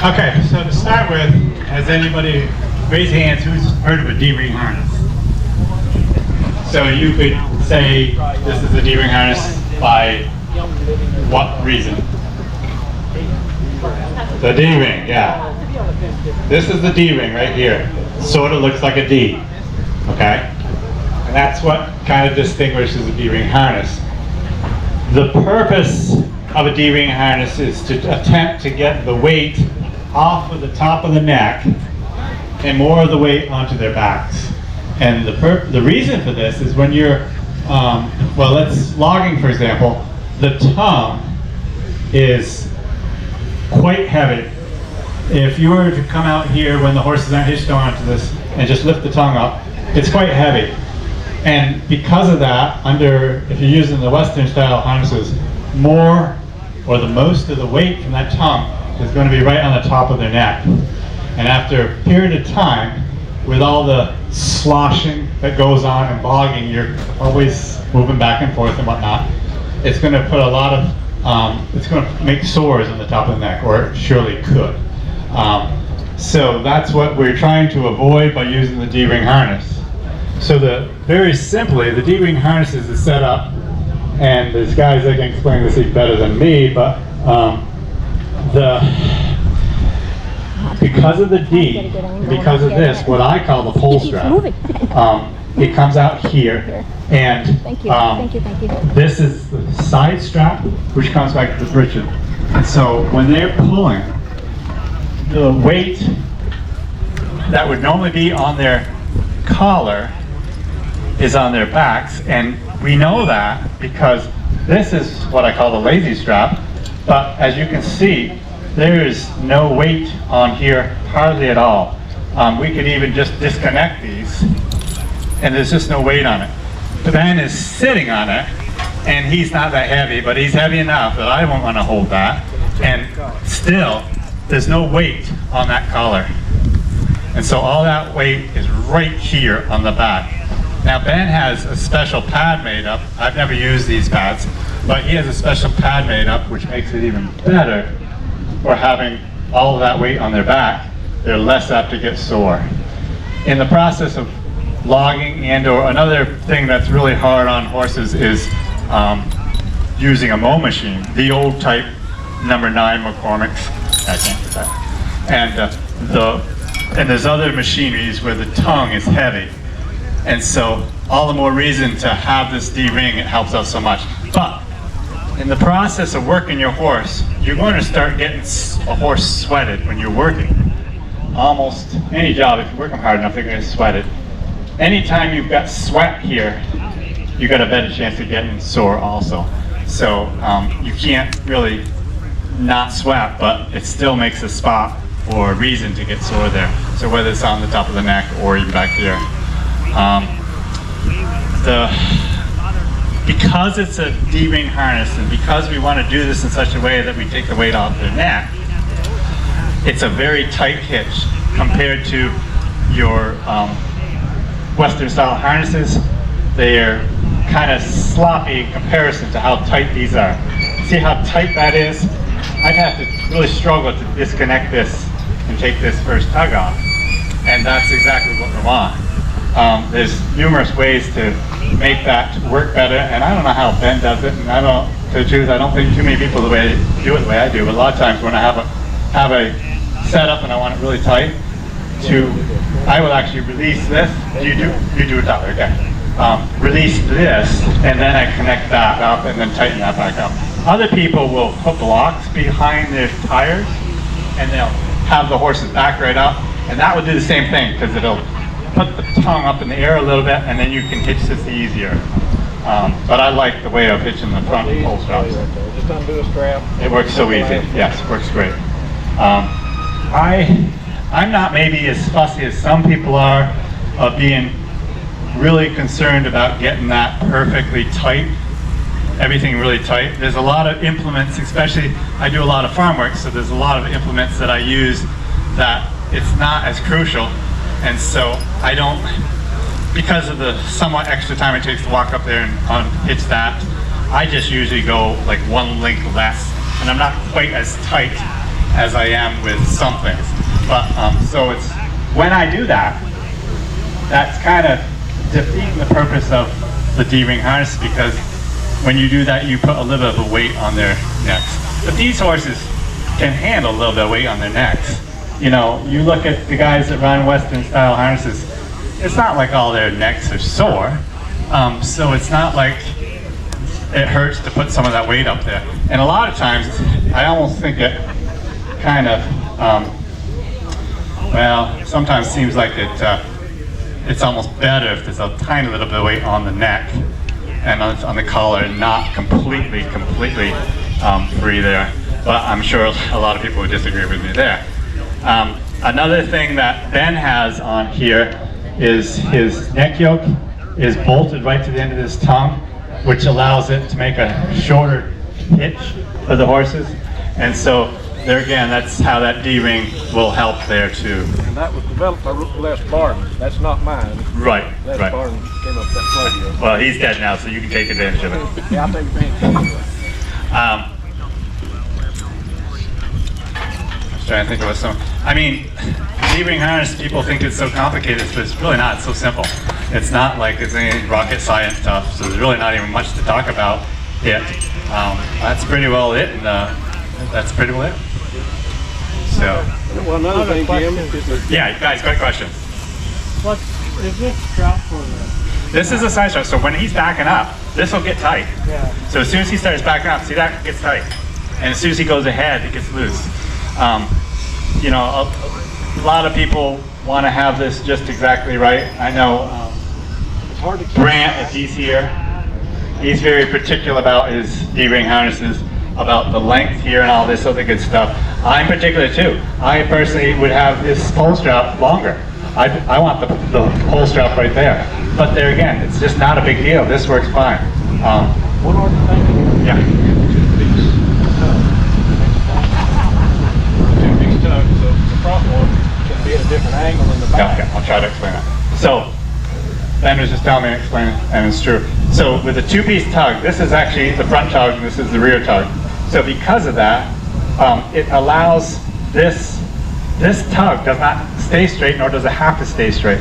Okay, so to start with, has anybody, raise hands, who's heard of a D-ring harness? So you could say this is a D-ring harness by what reason? The D-ring, yeah. This is the D-ring right here. Sort of looks like a D, okay? And that's what kind of distinguishes a D-ring harness. The purpose of a D-ring harness is to attempt to get the weight off of the top of the neck and more of the weight onto their backs. And the reason for this is when you're, well, let's logging for example, the tongue is quite heavy. If you were to come out here when the horses aren't hitched onto this and just lift the tongue up, it's quite heavy. And because of that, if you're using the Western style harnesses, more or the most of the weight from that tongue is going to be right on the top of their neck. And after a period of time, with all the sloshing that goes on and bogging, you're always moving back and forth and whatnot, it's going to put a lot of, it's going to make sores on the top of the neck, or it surely could. So that's what we're trying to avoid by using the D-ring harness. So very simply, the D-ring harness is set up, and there's guys that can explain this even better than me, but because of the D, because of this, what I call the pole strap, it comes out here, and this is the side strap, which comes back to the breeches. And so when they're pulling, the weight that would normally be on their collar is on their backs, and we know that because this is what I call the lazy strap, but as you can see, there is no weight on here, hardly at all. We could even just disconnect these, and there's just no weight on it. Ben is sitting on it, and he's not that heavy, but he's heavy enough that I won't want to hold that, and still, there's no weight on that collar. And so all that weight is right here on the back. Now Ben has a special pad made up. I've never used these pads, but he has a special pad made up which makes it even better for having all of that weight on their back. They're less apt to get sore. In the process of logging or another thing that's really hard on horses is using a mow machine, the old type number 9 McCormick's. I can't do that. And there's other machineries where the tongue is heavy. And so all the more reason to have this D-ring, it helps out so much. But in the process of working your horse, you're going to start getting a horse sweated when you're working. Almost any job, if you work them hard enough, they're going to sweat it. Anytime you've got sweat here, you've got a better chance of getting sore also. So you can't really not sweat, but it still makes a spot or a reason to get sore there. So whether it's on the top of the neck or even back here. Because it's a D-ring harness and because we want to do this in such a way that we take the weight off their neck, it's a very tight hitch compared to your Western style harnesses. They're kind of sloppy in comparison to how tight these are. See how tight that is? I'd have to really struggle to disconnect this and take this first tug off. And that's exactly what we want. There's numerous ways to make that work better, and I don't know how Ben does it, and to the truth, I don't think too many people do it the way I do, but a lot of times when I have a setup and I want it really tight, I will actually release this. You do it that way, okay. Release this, and then I connect that up and then tighten that back up. Other people will put blocks behind their tires, and they'll have the horse's back right up, and that will do the same thing, because it'll put the tongue up in the air a little bit, and then you can hitch this easier. But I like the way of hitching the front pole straps. Just undo a strap. It works so easy. Yes, it works great. I'm not maybe as fussy as some people are of being really concerned about getting that perfectly tight, everything really tight. There's a lot of implements, especially I do a lot of farm work, so there's a lot of implements that I use that it's not as crucial. And so I don't, because of the somewhat extra time it takes to walk up there and unhitch that, I just usually go like one link less, and I'm not quite as tight as I am with some things. But so it's when I do that, that's kind of defeating the purpose of the D-ring harness, because when you do that, you put a little bit of a weight on their necks. But these horses can handle a little bit of weight on their necks. You know, you look at the guys that run Western style harnesses, it's not like all their necks are sore. So it's not like it hurts to put some of that weight up there. And a lot of times, I almost think it kind of, well, sometimes seems like it's almost better if there's a tiny little bit of weight on the neck and on the collar, and not completely free there. But I'm sure a lot of people would disagree with me there. Another thing that Ben has on here is his neck yoke is bolted right to the end of his tongue, which allows it to make a shorter hitch for the horses. And so there again, that's how that D-ring will help there too. And that was developed by Les Barton. That's not mine. Right, Les right. Barton came up with that plug. Well, he's dead now, so you can take advantage of it. Yeah, I'll take advantage of it. I'm trying to think of some. I mean, D-ring harness, people think it's so complicated, but it's really not. It's so simple. It's not like it's any rocket science stuff, so there's really not even much to talk about it. That's pretty well it, and that's pretty well it. So. Well, another thing, Jim, is yeah, guys, quick question. What is this strap for then? This is a side strap, so when he's backing up, this will get tight. Yeah. So as soon as he starts backing up, see that gets tight. And as soon as he goes ahead, it gets loose. You know, a lot of people want to have this just exactly right. I know it's hard to keep Brant, if he's here, he's very particular about his D-ring harnesses, about the length here and all this other good stuff. I'm particular too. I personally would have this pole strap longer. I want the pole strap right there. But there again, it's just not a big deal. This works fine. one more thing. Yeah. Two-piece tug, so the front one can be at a different angle than the back. Okay, I'll try to explain that. So, Ben was just telling me to explain it, and it's true. So with a two-piece tug, this is actually the front tug, and this is the rear tug. So because of that, it allows this tug does not stay straight, nor does it have to stay straight.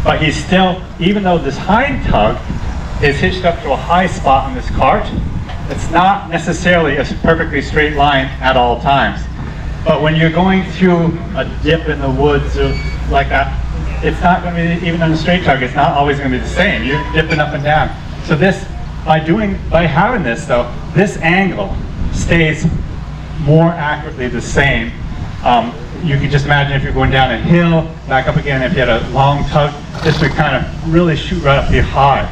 But he's still, even though this hind tug is hitched up to a high spot on this cart, it's not necessarily a perfectly straight line at all times. But when you're going through a dip in the woods or like that, it's not going to be, even on a straight tug, it's not always going to be the same. You're dipping up and down. So this, by having this though, this angle stays more accurately the same. You can just imagine if you're going down a hill, back up again, if you had a long tug, this would kind of really shoot right up the high.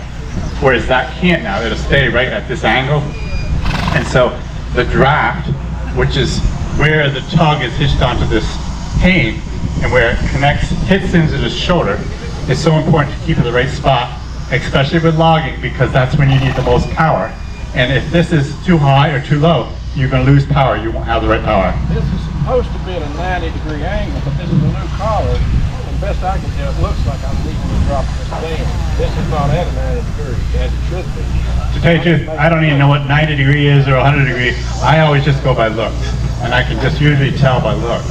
Whereas that can't now, it'll stay right at this angle. And so the draft, which is where the tug is hitched onto this cane, and where it connects, hits into the shoulder, is so important to keep in the right spot, especially with logging, because that's when you need the most power. And if this is too high or too low, you're going to lose power. You won't have the right power. This is supposed to be at a 90-degree angle, but this is a new collar. And best I can tell, it looks like I'm needing to drop this down. This is not at a 90 degree, as it should be. To tell you the truth, I don't even know what 90 degree is or 100 degree. I always just go by looks, and I can just usually tell by looks.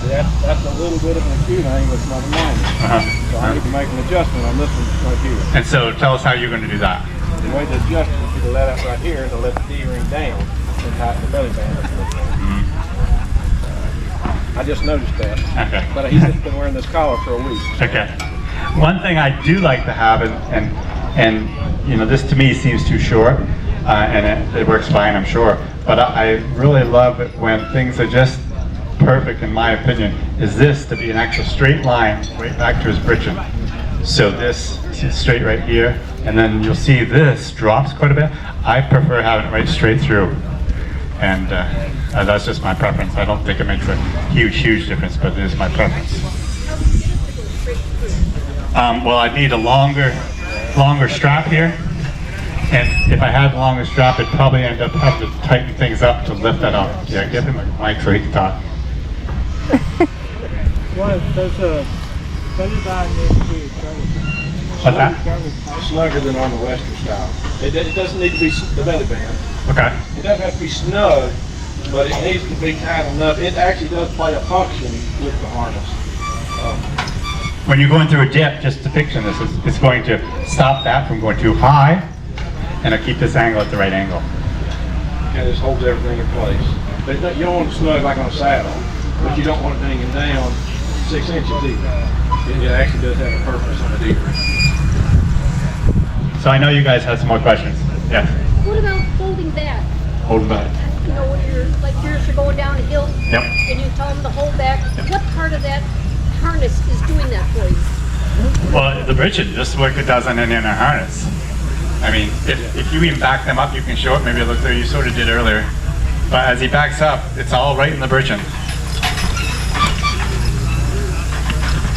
That's a little bit of an acute angle, it's not a 90. So I need to make an adjustment on this one right here. And so tell us how you're going to do that. The way to adjust it is to let it right here and to let the D-ring down and tighten the belly band up a little bit. I just noticed that. Okay. But he's just been wearing this collar for a week. Okay. One thing I do like to have, and you know, this to me seems too short, and it works fine, I'm sure. But I really love it when things are just perfect, in my opinion, is this to be an actual straight line right back to his breeches. So this is straight right here, and then you'll see this drops quite a bit. I prefer having it right straight through, and that's just my preference. I don't think it makes a huge difference, but it is my preference. Well, I need a longer strap here, and if I had the longer strap, I'd probably end up having to tighten things up to lift that up. Yeah, give him a mic so he can talk. Well, there's a belly band needs to be What's that? Snugger than on the Western style. It doesn't need to be the belly band. Okay. It doesn't have to be snug, but it needs to be tight enough. It actually does play a function with the harness. When you're going through a dip, just to picture this, it's going to stop that from going too high, and it'll keep this angle at the right angle. And it just holds everything in place. But you don't want it snug like on a saddle, but you don't want it hanging down 6 inches either. It actually does have a purpose on the deer. So I know you guys have some more questions. Yes? What about holding back? Hold back. You know, when you're like yours are going down a hill, Yep. and you tell them to hold back. What part of that harness is doing that for you? Well, the bridgehead, just like it does on any other harness. I mean, if you even back them up, you can show it. Maybe it looks like you sort of did earlier. But as he backs up, it's all right in the bridgehead.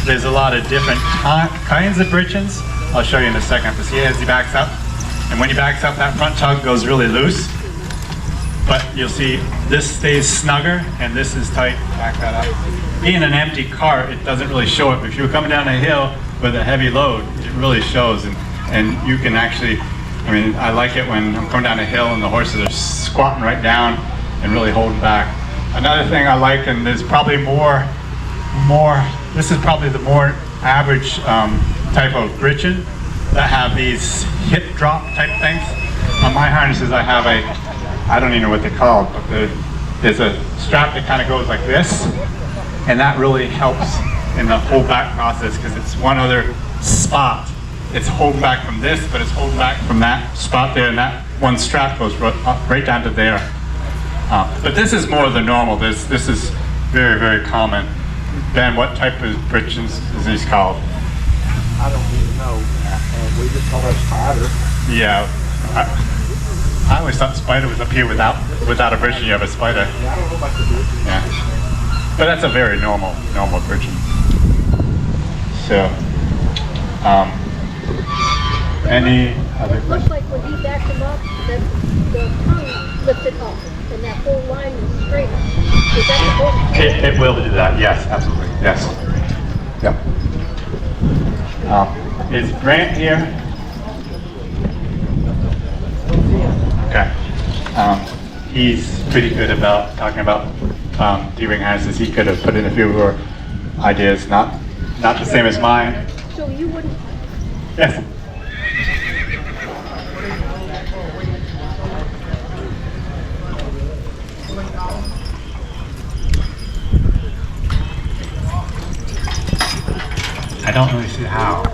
There's a lot of different kinds of bridgeheads. I'll show you in a second. But see, as he backs up, and when he backs up, that front tug goes really loose. But you'll see this stays snugger, and this is tight. Back that up. Being an empty cart, it doesn't really show it. But if you're coming down a hill with a heavy load, it really shows. And you can actually, I mean, I like it when I'm coming down a hill and the horses are squatting right down and really holding back. Another thing I like, and there's probably more, this is probably the more average type of bridgehead that have these hip drop type things. On my harnesses, I have I don't even know what they're called, but there's a strap that kind of goes like this, and that really helps in the hold back process because it's one other spot. It's holding back from this, but it's holding back from that spot there, and that one strap goes right down to there. But this is more the normal. This is very, very common. Ben, what type of bridgehead is these called? I don't even know. We just call it spider. Yeah. I always thought spider was up here without a bridgehead. You have a spider. Yeah, I don't know about the bridgehead. Yeah. But that's a very normal bridgehead. So, any other It looks questions? like when he backed him up, that the tongue lifted up, and that whole line was straight. Is that supposed to It will do that. Yes, absolutely. Yes. Yep. Is Grant here? Okay. He's pretty good about talking about D-ring harnesses. He could have put in a few more ideas, not the same as mine. So you wouldn't. Yes. I don't really see how.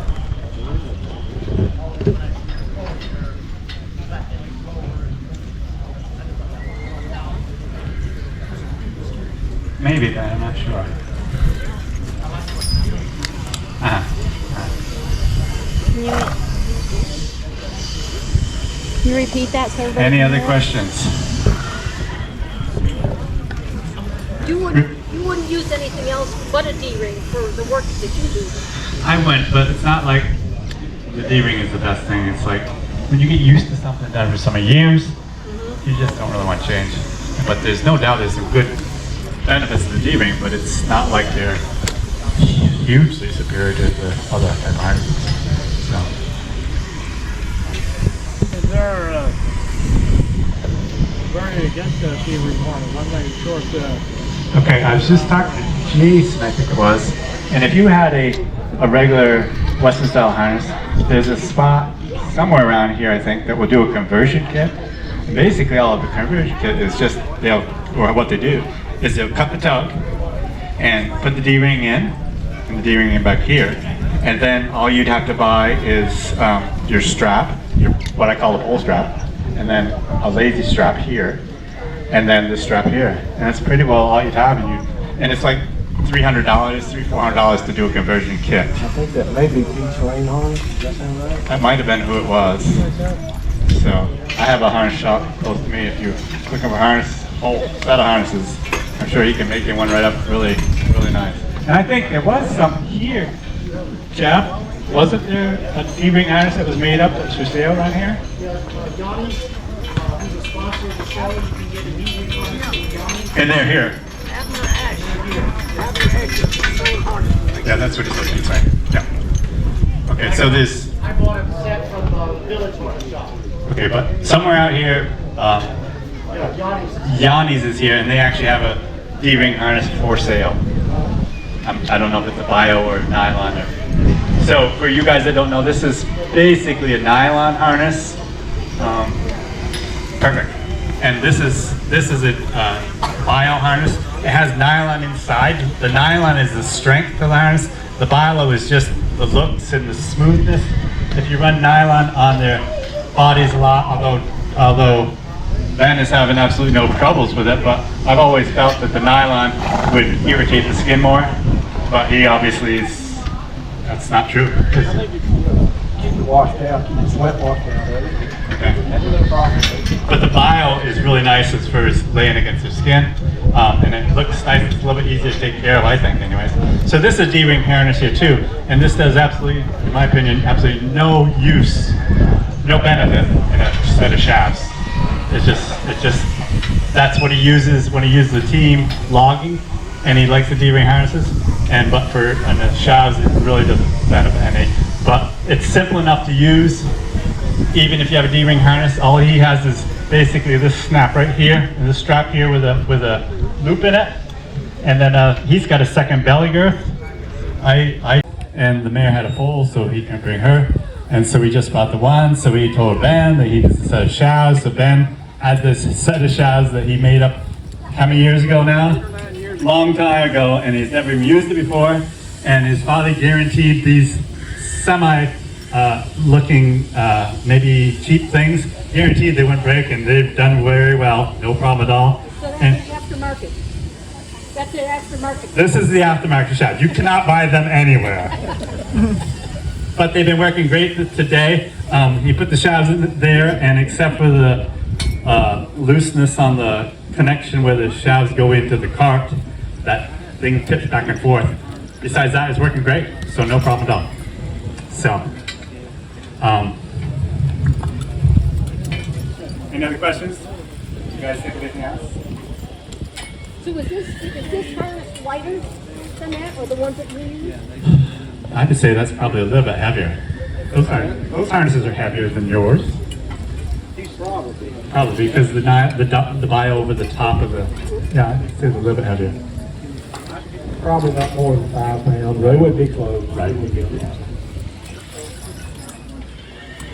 Maybe, but I'm not sure. Can you repeat that, sir? Any other questions? You wouldn't use anything else but a D-ring for the work that you do. I went, but it's not like the D-ring is the best thing. It's like when you get used to something done for so many years, you just don't really want to change. But there's no doubt there's some good benefits to the D-ring, but it's not like they're hugely superior to the other type of harnesses. So. Is there burning against the D-ring harness? I'm not even sure if Okay, I was just talking to Jason, I think it was, and if you had a regular Western style harness, there's a spot somewhere around here, I think, that will do a conversion kit. And basically, all of the conversion kit is just what they do is they'll cut the tug and put the D-ring in, and the D-ring in back here, and then all you'd have to buy is your strap, what I call the pole strap, and then a lazy strap here, and then this strap here, and that's pretty well all you'd have, and it's like $300, $400 to do a conversion kit. I think that may be Percheron Horse. Does that sound right? That might have been who it was. So I have a harness shop close to me. If you look up a harness, whole set of harnesses, I'm sure he can make you one right up really, really nice. And I think there was some here, Jeff. Wasn't there a D-ring harness that was made up that was for sale around here? And they're here. Yeah, that's what he's saying. Yeah. Okay, so this. I bought a set from the village market shop. Okay, but somewhere out here, Yanni's is here, and they actually have a D-ring harness for sale. I don't know if it's a bio or nylon. So for you guys that don't know, this is basically a nylon harness. Perfect. And this is a bio harness. It has nylon inside. The nylon is the strength of the harness. The bio is just the looks and the smoothness. If you run nylon on their bodies a lot, although Ben is having absolutely no troubles with it, but I've always felt that the nylon would irritate the skin more. But he obviously is, that's not true. I think if you keep it washed out, keep the sweat washed out of it. Okay. That's no problem. But the bio is really nice as far as laying against your skin. And it looks nice. It's a little bit easier to take care of, I think, anyways. So this is a D-ring harness here too. And this does absolutely, in my opinion, absolutely no use, no benefit in a set of shafts. It's just, that's what he uses when he uses the team logging, and he likes the D-ring harnesses. But for the shafts, it really doesn't benefit any. But it's simple enough to use. Even if you have a D-ring harness, all he has is basically this snap right here, and this strap here with a loop in it. And then he's got a second belly girth. And the mare had a foal, so he can bring her. And so we just bought the one, so we told Ben that he needs a set of shafts. So Ben had this set of shafts that he made up how many years ago now? Long time ago, and he's never even used it before. And his father guaranteed these looking maybe cheap things, guaranteed they wouldn't break, and they've done very well, no problem at all. So that's And the aftermarket. That's the aftermarket. this is the aftermarket shaft. You cannot buy them anywhere. But they've been working great today. He put the shafts in there, and except for the looseness on the connection where the shafts go into the cart, that thing tips back and forth. Besides that, it's working great, so no problem at all. So, any other questions? You guys think of anything else? So is this harness lighter than that, or the ones that we use? I would say that's probably a little bit heavier. Those harnesses are heavier than yours. Probably because the bio over the top of the, yeah, I'd say it's a little bit heavier. Probably not more than 5 pounds. They would be close. Right.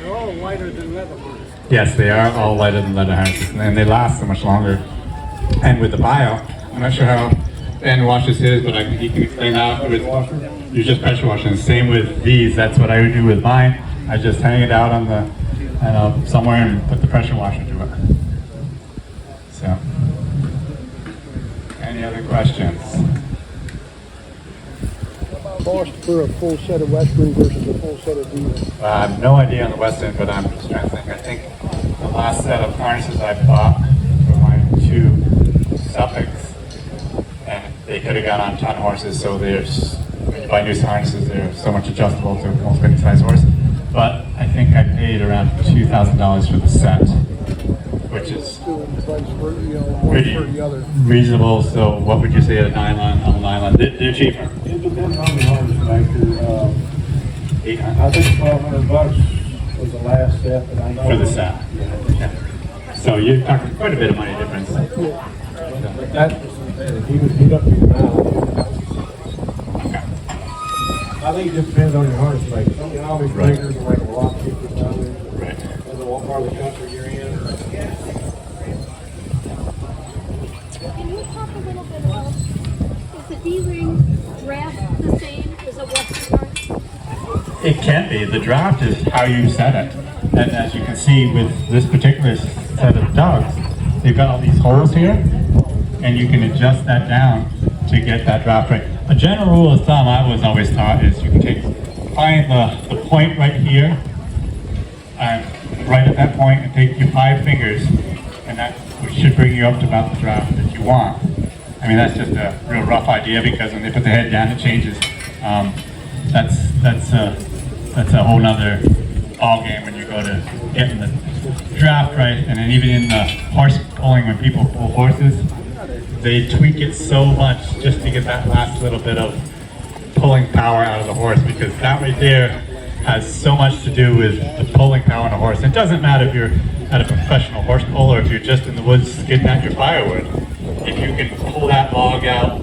They're all lighter than leather harnesses. Yes, they are all lighter than leather harnesses, and they last so much longer. And with the bio, I'm not sure how Ben washes his, but he can explain that afterwards. You just pressure wash, and same with these. That's what I would do with mine. I just hang it out on the somewhere and put the pressure washer to it. So, any other questions? Cost for a full set of Western versus a full set of D-ring? I have no idea on the Western, but I'm just trying to think. I think the last set of harnesses I bought were my 2 Suffolks, and they could have gone on ton horses, so when you buy new harnesses, they're so much adjustable to almost any size horse. But I think I paid around $2,000 for the set, which is pretty reasonable. So what would you say at a nylon? On nylon, they're cheaper. It depends on the harness maker. 800 I think $1,200 was the last set that I know. for the set. Yeah. So you're talking quite a bit of money difference. But that, he would heat up to the nylon. I think it just depends on your harness maker. Some of the obvious makers are like a rock kicker down there. Right. Depends on what part of the country you're in. Can you talk a little bit about, is the D-ring draft the same as a Western harness? It can be. The draft is how you set it. And as you can see with this particular set of dogs, they've got all these holes here, and you can adjust that down to get that draft right. A general rule of thumb I was always taught is you can find the point right here, and right at that point, and take your 5 fingers, and that should bring you up to about the draft that you want. I mean, that's just a real rough idea, because when they put the head down, it changes. That's a whole nother ball game when you go to getting the draft right, and then even in the horse pulling, when people pull horses, they tweak it so much just to get that last little bit of pulling power out of the horse, because that right there has so much to do with the pulling power on a horse. It doesn't matter if you're at a professional horse pull or if you're just in the woods getting at your firewood. If you can pull that log out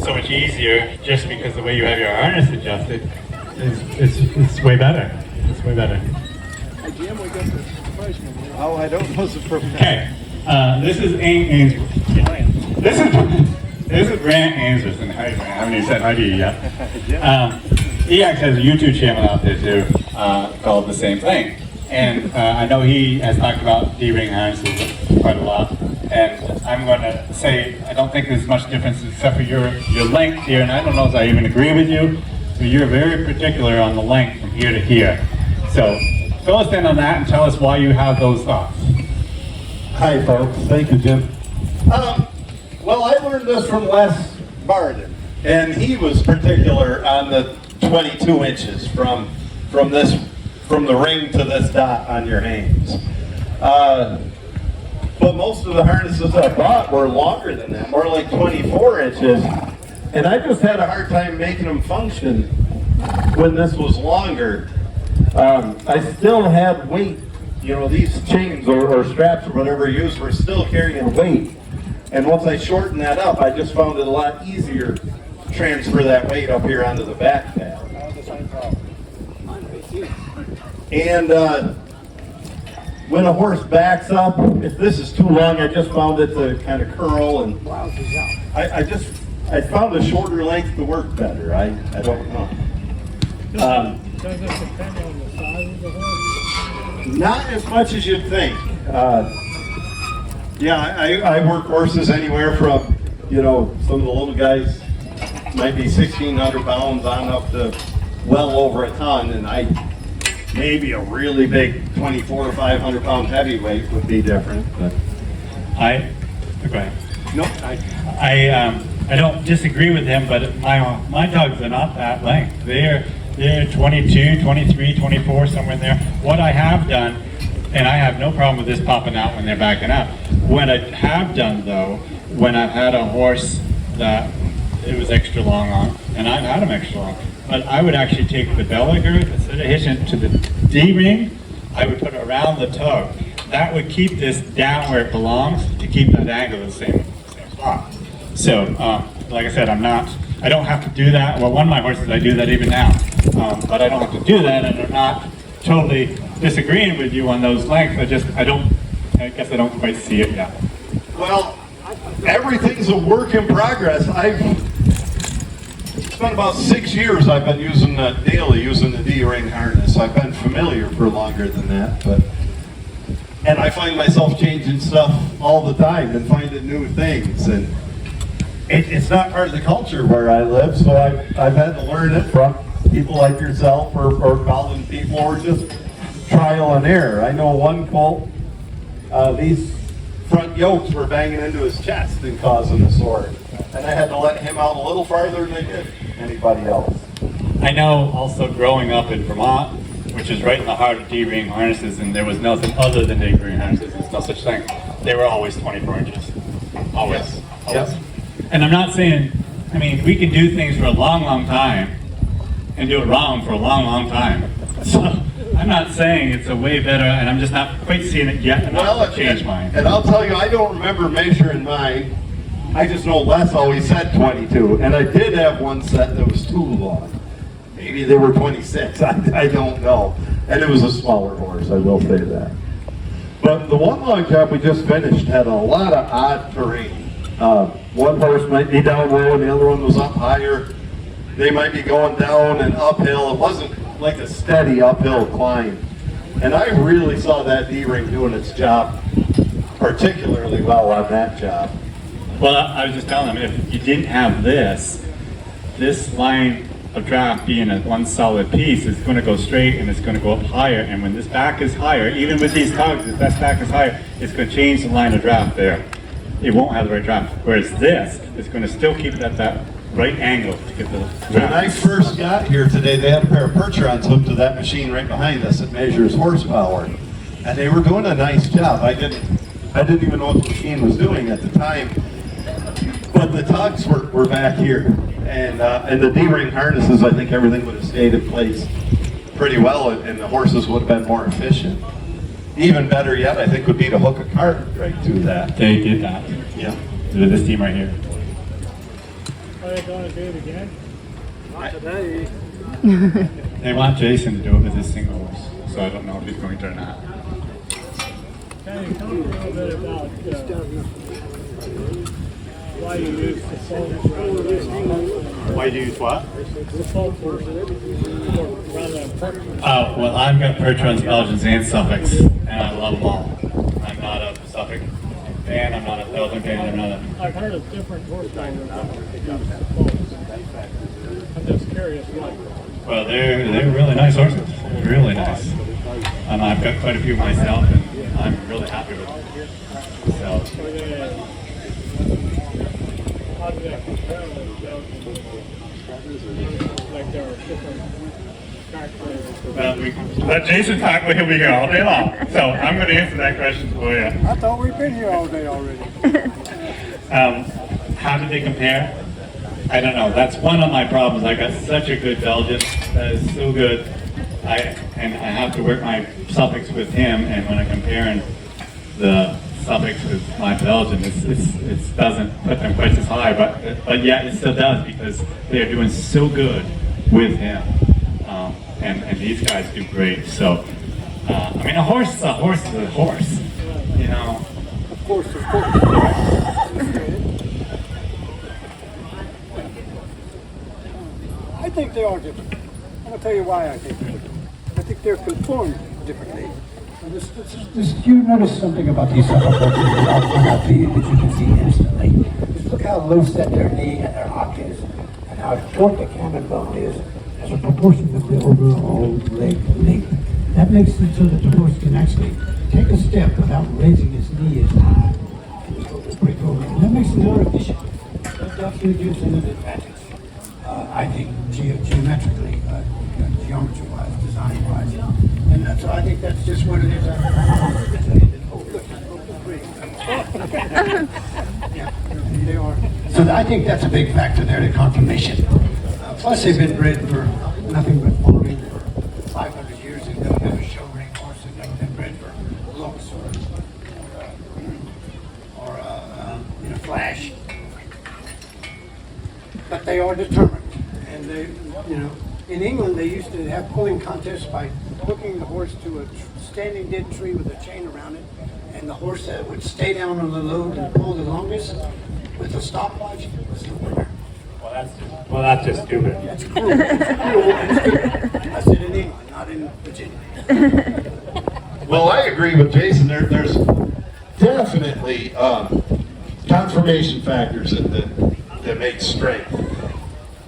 so much easier just because the way you have your harness adjusted, it's way better. It's way better. Hey Jim, we got the freshman. Oh, I don't know the professional. Okay, this is Ainsworth. This is Grant Ainsworth. Hi, Grant. I haven't even said hi to you yet. He actually has a YouTube channel out there too, called the same thing. And I know he has talked about D-ring harnesses quite a lot. And I'm going to say I don't think there's much difference except for your length here. And I don't know if I even agree with you, but you're very particular on the length from here to here. So fill us in on that and tell us why you have those thoughts. Hi folks, thank you Jim. Well, I learned this from Les Barden, and he was particular on the 22 inches from the ring to this dot on your hands. But most of the harnesses I bought were longer than that, more like 24 inches, and I just had a hard time making them function when this was longer. I still had weight. You know, these chains or straps or whatever you use were still carrying weight. And once I shortened that up, I just found it a lot easier to transfer that weight up here onto the back pad. And when a horse backs up, if this is too long, I just found it to kind of curl, and I found a shorter length to work better. I don't know. Does it depend on the size of the horse? Not as much as you'd think. Yeah, I work horses anywhere from, you know, some of the little guys might be 1,600 pounds on up to well over a ton, and maybe a really big 2,400 or 500 pound heavyweight would be different. But Go ahead. no, I don't disagree with him, but my dogs are not that length. They're 22, 23, 24, somewhere in there. What I have done, and I have no problem with this popping out when they're backing up. What I have done though, when I've had a horse that it was extra long on, and I've had them extra long, but I would actually take the belly girth, instead of hitching it to the D-ring, I would put it around the toe. That would keep this down where it belongs to keep that angle the same spot. So, like I said, I don't have to do that. Well, one of my horses, I do that even now. But I don't have to do that, and I'm not totally disagreeing with you on those lengths. I guess I don't quite see it yet. well, everything's a work in progress. I've spent about 6 years I've been using daily using the D-ring harness. I've been familiar for longer than that, and I find myself changing stuff all the time and finding new things, and it's not part of the culture where I live, so I've had to learn it from people like yourself or calling people or just trial and error. I know one colt, these front yokes were banging into his chest and causing a sore, and I had to let him out a little farther than I did anybody else. I know also growing up in Vermont, which is right in the heart of D-ring harnesses, and there was nothing other than D-ring harnesses. There's no such thing. They were always 24 inches. Always. Yes. Always. Yep. And I'm not saying, I mean, we can do things for a long, long time and do it wrong for a long, long time. So I'm not saying it's a way better, and I'm just not quite seeing it yet enough to change mine. And I'll tell you, I don't remember measuring mine. I just know Les always said 22, and I did have one set that was too long. Maybe they were 26, I don't know. And it was a smaller horse, I will say that. But the one long job we just finished had a lot of odd terrain. One horse might be down low and the other one was up higher. They might be going down and uphill. It wasn't like a steady uphill climb. And I really saw that D-ring doing its job particularly well on that job. Well, I was just telling them, if you didn't have this line of draft being a one solid piece, it's going to go straight and it's going to go up higher. And when this back is higher, even with these tugs, if that back is higher, it's going to change the line of draft there. It won't have the right draft. Whereas this is going to still keep it at that right angle to get the draft. When I first got here today, they had a pair of Percherons hooked to that machine right behind us that measures horsepower. And they were doing a nice job. I didn't even know what the machine was doing at the time. But the tugs were back here. And the D-ring harnesses, I think everything would have stayed in place pretty well, and the horses would have been more efficient. Even better yet, I think, would be to hook a cart right through that. They did that. Yeah. With this team right here. Are they going to do it again? Not today. They want Jason to do it with his single horse, so I don't know if he's going to or not. Can you talk a little bit about why you use the folk rather than Why do you use what? the folk horse rather than Percheron? Oh, well, I've got Percherons, Belgians, and Suffocks, and I love them all. I'm not a Suffolk fan, I'm not a Belgian fan, I'm not a... I've heard of different horse diners out there. I'm just curious why. Well, they're really nice horses, really nice. And I've got quite a few myself, and I'm really happy with them. So, Are they, how do they compare with Belgian? Like there are different characteristics. well, let Jason talk, he'll be here all day long. So I'm going to answer that question for you. I thought we'd been here all day already. How do they compare? I don't know. That's one of my problems. I got such a good Belgian that is so good. I have to work my Suffix with him, and when I'm comparing the Suffix with my Belgian, it doesn't put them quite as high, but yeah, it still does because they are doing so good with him, and these guys do great. So, I mean, a horse is a horse is a horse, you know. Of course. I think they are different. I'm going to tell you why I think they're different. I think they're conformed differently. And You notice something about these Suffolk horses that you can see instantly. Just look how low set their knee and their hock is, and how short the cannon bone is as a proportion of the overall leg length. That makes it so that the horse can actually take a step without raising his knee as high. It's pretty cool. And that makes it more efficient. That definitely gives them an advantage. I think geometrically, geometry-wise, design-wise, and so I think that's just what it is. Yeah, they are. So I think that's a big factor there, the conformation. Plus, they've been bred for nothing but farming for 500 years. They've never been a show ring horse. They've never been bred for looks or flash. But they are determined. And they, in England they used to have pulling contests by hooking the horse to a standing dead tree with a chain around it, and the horse that would stay down on the load and pull the longest with a stopwatch was the winner. Well, that's just stupid. That's cruel. It's cruel and stupid. I said in England, not in Virginia. Well, I agree with Jason. There's definitely confirmation factors that make strength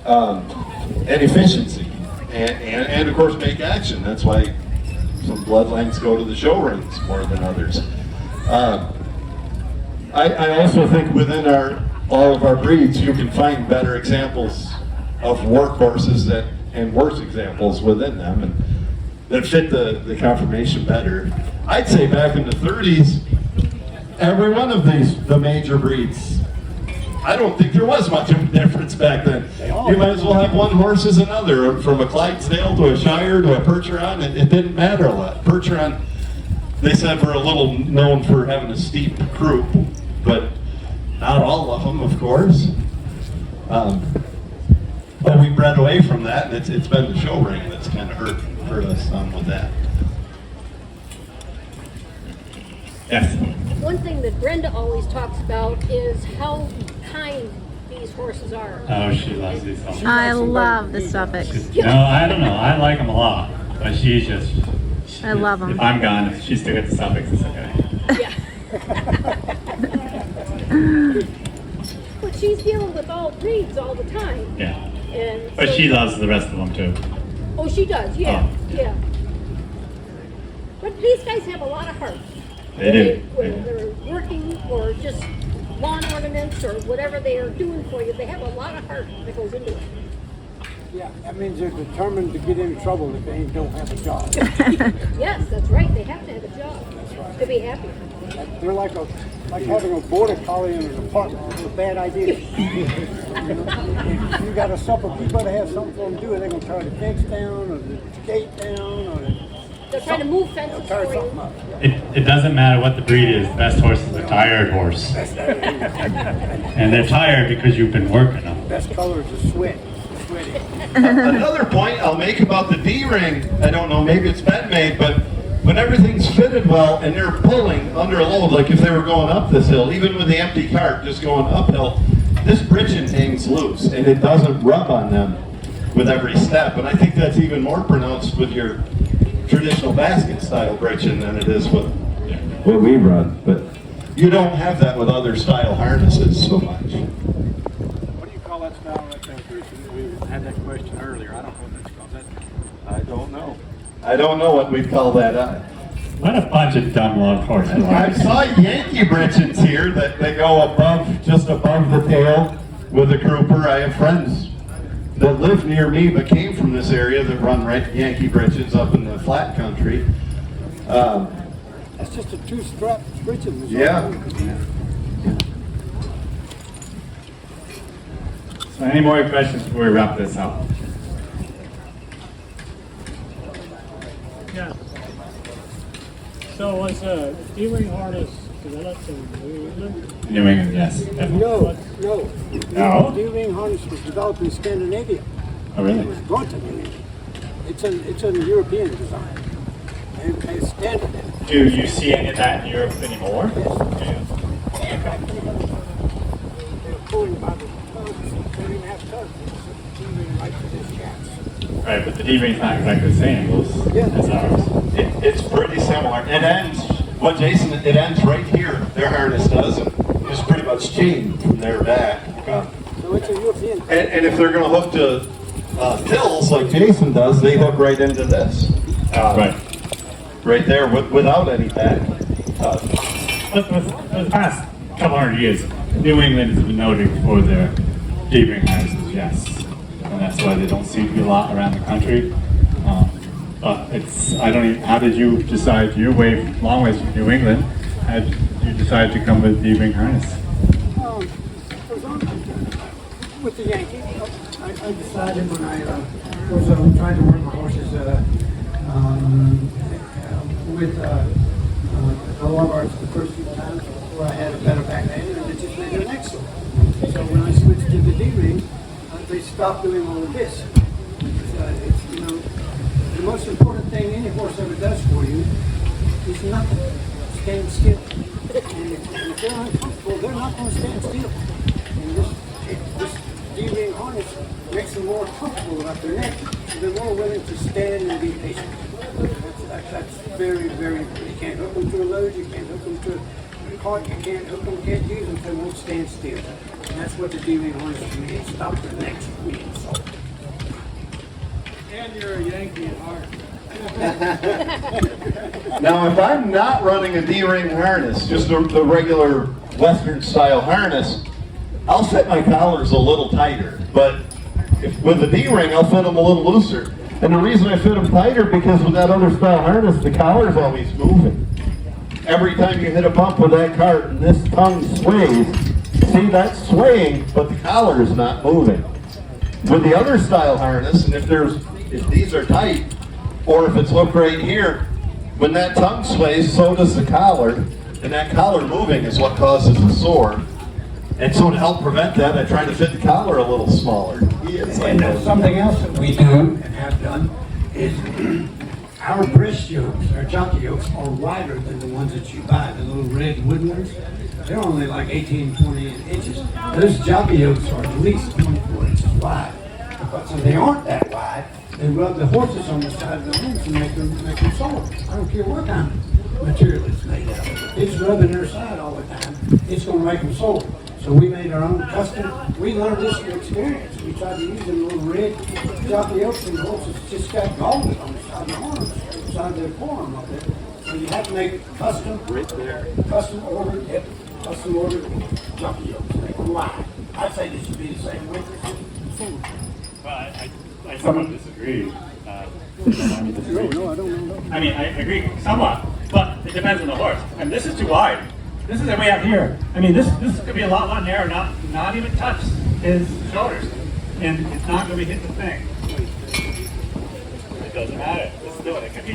and efficiency, and of course make action. That's why some bloodlines go to the show rings more than others. I also think within all of our breeds, you can find better examples of workhorses and worse examples within them, and that fit the conformation better. I'd say back in the 30s, every one of the major breeds, I don't think there was much of a difference back then. You might as well have one horse as another, from a Clydesdale to a Shire to a Percheron. It didn't matter a lot. Percheron, they said, were a little known for having a steep croup, but not all of them, of course. But we bred away from that, and it's been the show ring that's kind of hurt us some with that. Yes. One thing that Brenda always talks about is how kind these horses are. Oh, she loves these songs. I love the Suffolks. No, I don't know. I like them a lot, but she's just. I love 'em. If I'm gone, if she still gets the Suffolks, it's okay. Yeah. But she's dealing with all breeds all the time. Yeah. And But so- she loves the rest of them too. Oh, she does, yeah, Oh. yeah. But these guys have a lot of heart. They do. Whether they're working or just lawn ornaments or whatever they are doing for you, they have a lot of heart that goes into it. Yeah, that means they're determined to get in trouble if they don't have a job. Yes, that's right, they have to have a job to be happy. They're like having a border collie in an apartment. It's a bad idea. If you got a supper, you better have something for them to do. They're going to tear the fence down, or the gate down, or They're trying to move fences tear for something you. up. It doesn't matter what the breed is. The best horse is a tired horse. And they're tired because you've been working them. Best color is the sweat. Sweaty. Another point I'll make about the D-ring, I don't know, maybe it's been made, but when everything's fitted well and they're pulling under a load, like if they were going up this hill, even with the empty cart just going uphill, this britchin hangs loose and it doesn't rub on them with every step. And I think that's even more pronounced with your traditional basket style britchin than it is with what we run. But you don't have that with other style harnesses so much. What do you call that style right there, Bruce? We had that question earlier. I don't know what that's called. I don't know. I don't know what we'd call that. What a bunch of dumb love horses. I saw Yankee britchins here that they go above, just above the tail with a grouper. I have friends that live near me but came from this area that run Yankee britchins up in the flat country. That's just a two-strap britchin. Yeah. So any more questions before we wrap this up? Yeah. So was D-ring harness developed in New England? New England, yes. Definitely. No. No? D-ring harness was developed in Scandinavia. Oh, really? It was brought to New England. It's a European design. And it's standard. Do you see any of that in Europe anymore? They're pulling by the tons, 3.5 tons. It's a D-ring right for this chance. Right, but the D-ring's not exactly the same as ours. It's pretty similar. It ends, it ends right here. Their harness does, and it's pretty much chained from there back. So it's a European. And if they're going to hook to hills like Jason does, they hook right into this. Right there without any back. For the past couple hundred years, New England has been noted for their D-ring harnesses, yes. And that's why they don't seem to be a lot around the country. But how did you decide, you wave long ways from New England, how did you decide to come with D-ring harness? I was on with the Yankees. I decided when I was trying to work my horses with the Lombards the first few times before I had a better back then, and it just made their neck sore. So when I switched to the D-ring, they stopped doing all of this. It's the most important thing any horse ever does for you is nothing. Stand still. And if they're uncomfortable, they're not going to stand still. And this D-ring harness makes them more comfortable about their neck. So they're more willing to stand and be patient. That's very, very important. You can't hook them to a load, you can't hook them to a cart, you can't hook them, can't use them, they won't stand still. And that's what the D-ring harness is doing. It stops their necks from being sore. And you're a Yankee at heart. Now, if I'm not running a D-ring harness, just the regular Western style harness, I'll set my collars a little tighter. But with the D-ring, I'll fit them a little looser. And the reason I fit them tighter, because with that other style harness, the collar's always moving. Every time you hit a bump with that cart and this tongue sways, see, that's swaying, but the collar is not moving. With the other style harness, and if these are tight, or if it's hooked right here, when that tongue sways, so does the collar, and that collar moving is what causes the sore. And so to help prevent that, I try to fit the collar a little smaller. And something else that we do and have done is our breast yokes, our jockey yokes, are wider than the ones that you buy, the little red wooden ones. They're only like 18, 20 inches. Those jockey yokes are at least 24 inches wide. But so they aren't that wide. They rub the horses on the side of the limbs and make them sore. I don't care what kind of material it's made out of. It's rubbing their side all the time. It's going to make them sore. So we made our own custom. We learned this from experience. We tried to use them little red jockey yokes, and the horses just got galls on the side of their arms, the side of their forearm up there. So you have to make custom ordered jockey yokes. Make them wide. I'd say this should be the same width. Well, I somewhat disagree. No, I don't know. I mean, I agree somewhat, but it depends on the horse. And this is too wide. This is what we have here. I mean, this could be a lot narrower, not even touch his shoulders, and it's not going to be hitting the thing. It doesn't matter. It could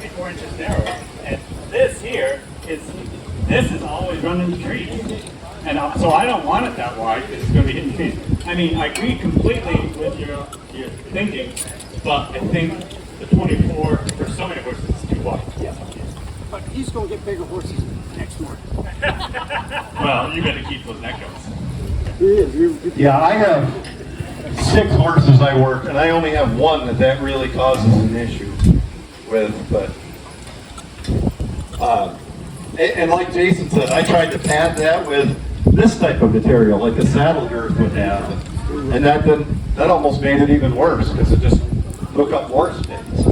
be 4 inches narrower, and this is always running the trees, and so I don't want it that wide because it's going to be hitting trees. I mean, I agree completely with your thinking, but I think the 24 for so many horses is too wide. Yeah. But he's going to get bigger horses next month. Well, you got to keep those neck goats. Yeah, I have 6 horses I work, and I only have one that really causes an issue with, but and like Jason said, I tried to pad that with this type of material, like a saddle girth would have, and that almost made it even worse because it just took up more space.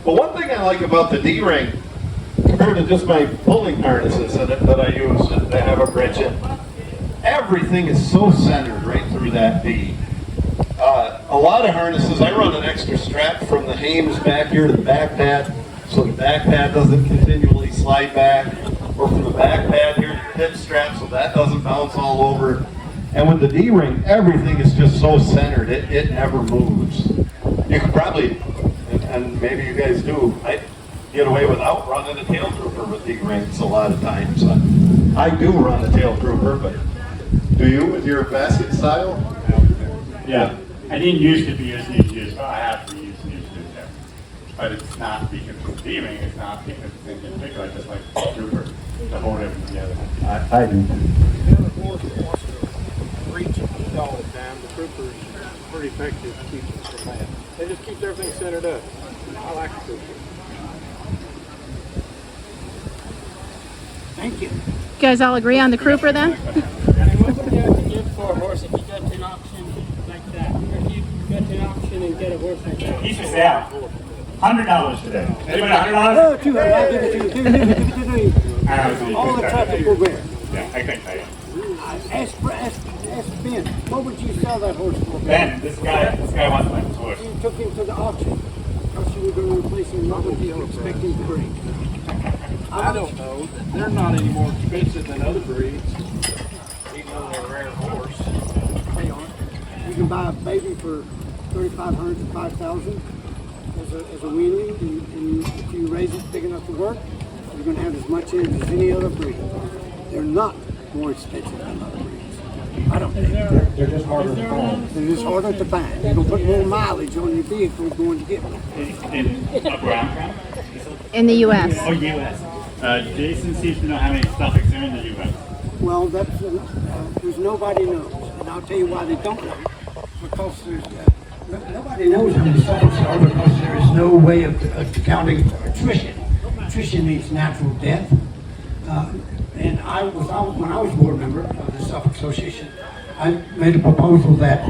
But one thing I like about the D-ring, compared to just my pulling harnesses that I use that have a bridge in, everything is so centered right through that D. A lot of harnesses, I run an extra strap from the hames back here to the back pad, so the back pad doesn't continually slide back, or from the back pad here to your hip strap, so that doesn't bounce all over. And with the D-ring, everything is just so centered, it never moves. You could probably, and maybe you guys do, get away without running a tail trooper with D-rings a lot of times. I do run a tail trooper, but do you with your basket style? Yeah, I didn't used to be using these years, but I have to use these years. But it's not because it's D-ring, it's not because it's in particular, just like the trooper, to hold everything together. I do. The horse wants to reach and eat all the time. The trooper is pretty effective at keeping it from that. They just keep everything centered up. I like the trooper. Thank you. You guys all agree on the Crooper then? What would you have to give for a horse if you got to an auction like that? Or if you got to an auction and get a horse like that? He's for sale. $100 today. Anybody $100? Oh, 200. I'll give it to you. Give it to you. All the traffic program. Yeah, I think so. Ask Ben, what would you sell that horse for? Ben, this guy wants my horse. You took him to the auction. How you were going to replace him? What would you expect him to bring? I don't know. They're not any more expensive than other breeds, even though they're a rare horse. They are. You can buy a baby for $3,500 to $5,000 as a weanling, and if you raise it big enough to work, you're going to have as much in as any other breed. They're not more expensive than other breeds. I don't think they're just harder to find. They're just harder to find. You're going to put more mileage on your vehicle going to get one. In the U.S. Oh, U.S. Jason seems to know how many Suffolks are in the U.S. Well, that's there's nobody knows, and I'll tell you why they don't know. Because there's nobody knows how many Suffolks are because there is no way of accounting for attrition. Attrition means natural death. And when I was board member of the Suffolk Association, I made a proposal that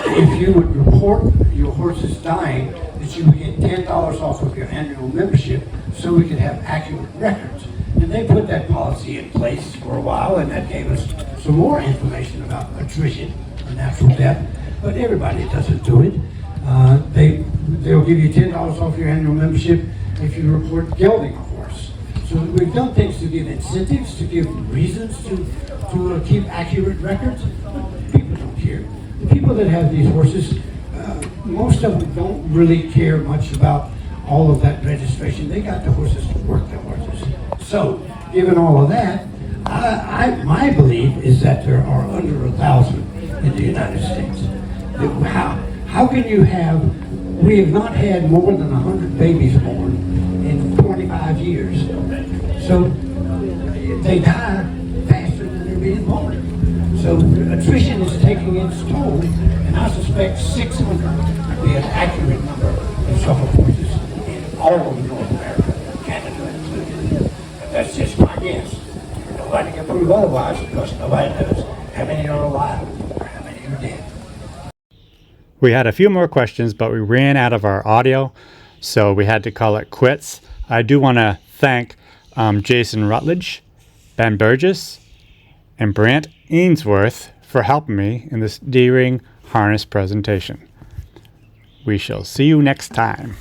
if you would report your horses dying, that you would get $10 off of your annual membership so we could have accurate records. And they put that policy in place for a while, and that gave us some more information about attrition and natural death. But everybody doesn't do it. They'll give you $10 off your annual membership if you report gelding a horse. So we've done things to give incentives, to give reasons to keep accurate records. But people don't care. The people that have these horses, most of them don't really care much about all of that registration. They got the horses to work the horses. So, given all of that, my belief is that there are under 1,000 in the United States. How can you we have not had more than 100 babies born in 25 years. So they die faster than they're being born. So attrition is taking its toll, and I suspect 600 would be an accurate number of Suffolk horses in all of North America, Canada included. And that's just my guess. Nobody can prove otherwise because nobody knows how many are alive or how many are dead. We had a few more questions, but we ran out of our audio, so we had to call it quits. I do want to thank Jason Rutledge, Ben Burgess, and Brant Ainsworth for helping me in this D-ring harness presentation. We shall see you next time.